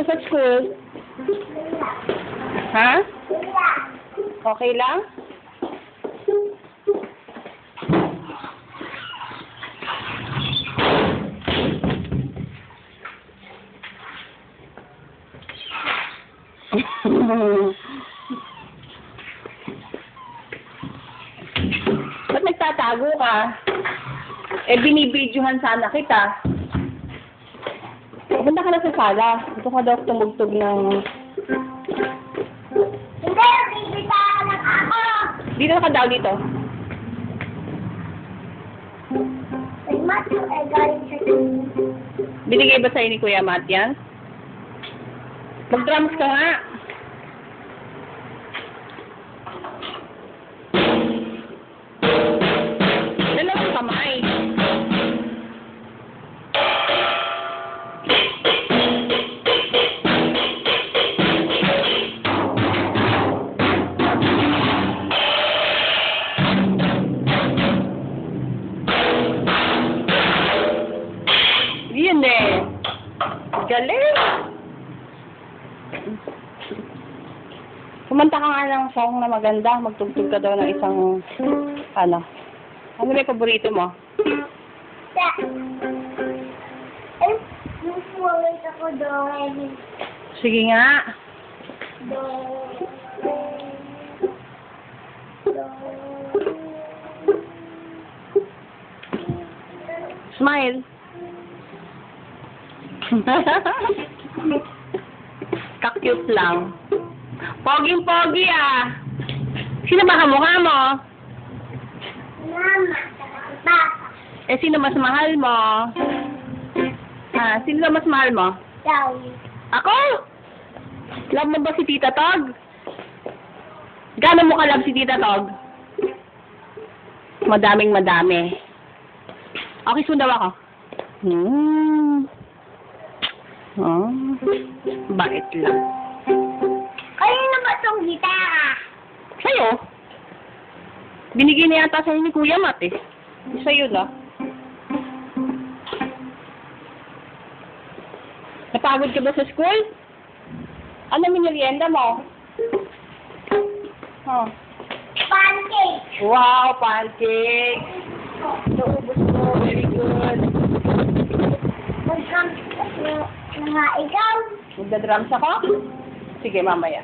sa school? Ha? Okay lang? Ba't nagtatago ka? Eh, binibidyohan sana kita. Punta ka na sa sala. Ito ka daw tumugtog ng... Hindi, bibitahan lang ako. Dito ka daw dito. Ay, Matthew, ay galing sa team. Binigay ba sa'yo ni Kuya Matt yan? Mag-drums ka nga. Dalawang kamay. Yun eh. Galing. Kumanta ka nga ng song na maganda. Magtugtog ka daw ng isang, ano may paborito mo? Ay, nasuwagay ako doon. Sige nga. Smile. Ka-cute lang. Poging-pogi ah. Sino ba kamukha mo? Mama, papa. Eh, sino mas mahal mo? Sino mas mahal mo? Daw. Ako? Love mo ba si Tita Tog? Gano'n mo ka-love si Tita Tog? Madaming-madami. Okay, sundaw ako. Bait lang. Kanino ba itong gitara? Sa'yo? Binigyan na yata sa'yo ni Kuya Matt eh. Sa'yo na. Napagod ka ba sa school? Ano minilyenda mo? Oh. Pancake. Wow, pancake. Naubos mo. Very good. Mga ikaw. Magda-drums ako? Sige, mamaya.